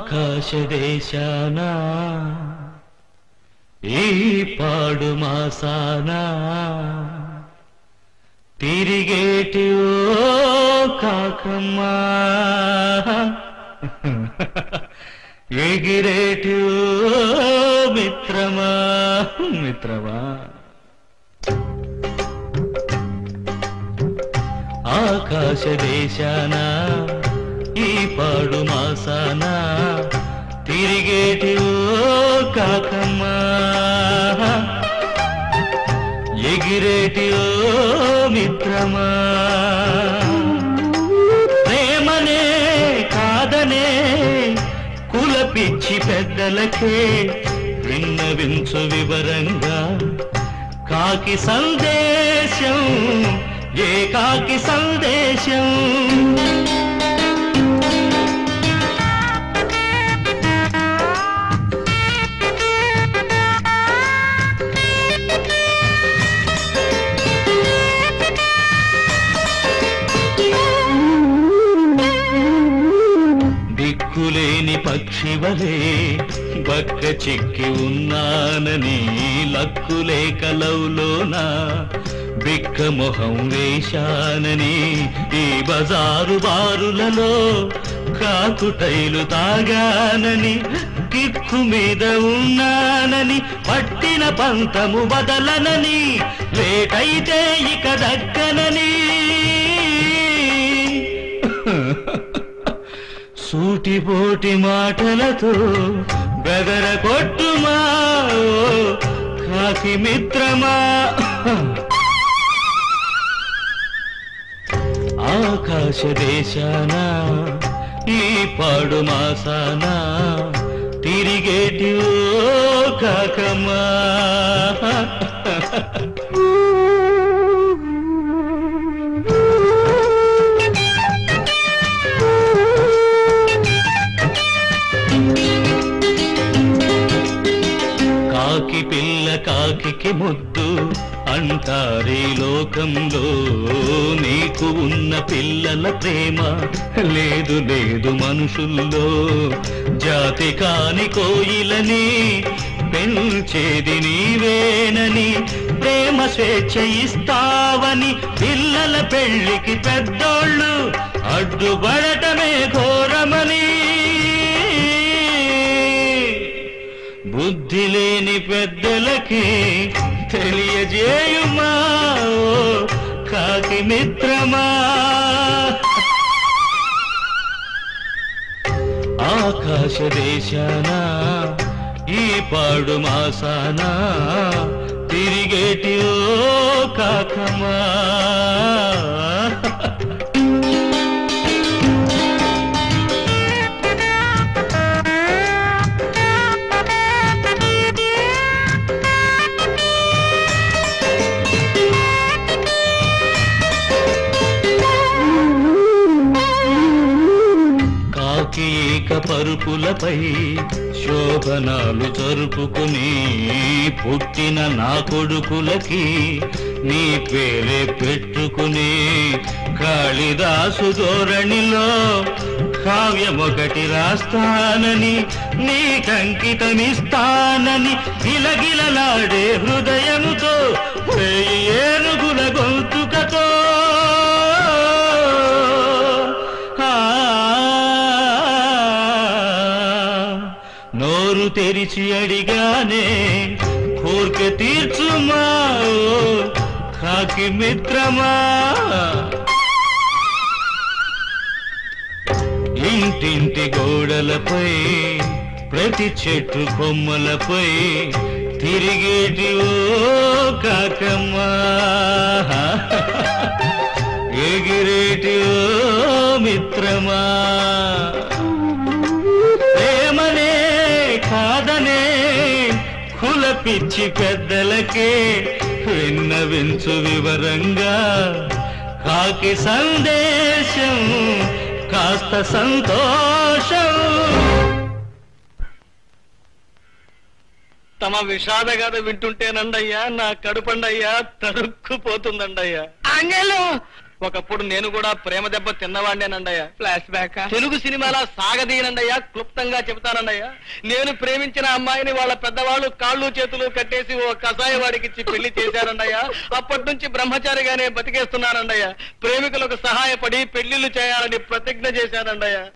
ఆకాశదేశాన ఈ పాడు మాసాన తిరిగేటి ఓ కాకమ్మా ఎగిరేటి ఓ మిత్రమా మిత్రమా ఆకాశదేశాన ఈ పాడు మాసాన తిరిగేటి ఓ కాకమ్మా ఎగిరేటి ఓ మిత్రమా ప్రేమనే కాదనే కులపిచ్చి పెద్దలకే విన్నవించు వివరంగా కాకి సందేశం ఏకాకి సందేశం దిక్కులేని పక్షివలే బక్క చిక్కి ఉన్నానని లక్కులే కలవులోనా బిక్క మొహం వేశానని ఈ బజారు బారులలో కాకుటైలు తాగానని కిక్కు మీద ఉన్నానని పట్టిన పంతము బదలనని లేటైతే ఇక దక్కనని సూటిపోటి మాటలతో బెదర కొట్టుమా కాకి మిత్రమా ఆకాశదేశాన ఈ పాడు మాసాన తిరిగేటి ఓ కాకమ్మా కాకి పిల్ల కాకి ముద్దు అంటారే లోకంలో నీకు ఉన్న పిల్లల ప్రేమ లేదు లేదు మనుషుల్లో జాతి కాని కోయిలని పెంచేది నీవేనని ప్రేమ స్వేచ్ఛ ఇస్తావని పిల్లల పెళ్లికి పెద్దోళ్ళు అడ్డుపడటమే ఘోరమని బుద్ధి లేని పెద్దలకి తెలియజేయుమా కాకి మిత్రమా ఆకాశదేశాన ఈ పాడు మాసాన తిరిగేటి ఓ కాకమ్మా ఏక పరుపులపై శోభనాలు జరుపుకుని పుట్టిన నా కొడుకులకి నీ పేరే పెట్టుకుని కాళిదాసు ధోరణిలో కావ్యమొకటి రాస్తానని నీకంకితమిస్తానని గిలగిలలాడే హృదయముతో ఏనుగుల గొంతుకతో నోరు తెరిచి అడిగానే కోర్క తీర్చుమా కాకి మిత్రమా ఇంటింటి గోడలపై ప్రతి చెట్టు కొమ్మలపై తిరిగేటి ఓ కాకమ్మా ఎగిరేటి ఓ మిత్రమా ప్రేమనే కాదనే కులపిచ్చి పెద్దలకే విన్నవించు వివరంగా కాకి సందేశం కాస్త సంతోషం. తమ విషాద గాథ వింటుంటేనండయ్యా నా కడుపండయ్యా తడుక్కుపోతుందండయ్యా. అంగలు ఒకప్పుడు నేను కూడా ప్రేమ దెబ్బ తిన్నవాడినేనండయ్యా. Flash back. తెలుగు సినిమాలా సాగదీయనండయ్యా, క్లుప్తంగా చెబుతానండయ్యా. నేను ప్రేమించిన అమ్మాయిని వాళ్ళ పెద్దవాళ్ళు కాళ్ళు చేతులు కట్టేసి ఓ కషాయ వాడికిచ్చి పెళ్లి చేశారండయ్యా. అప్పటి నుంచి బ్రహ్మచారిగానే బతికేస్తున్నానండయ్యా. ప్రేమికులకు సహాయపడి పెళ్లిళ్లు చేయాలని ప్రతిజ్ఞ చేశానండయ్యా.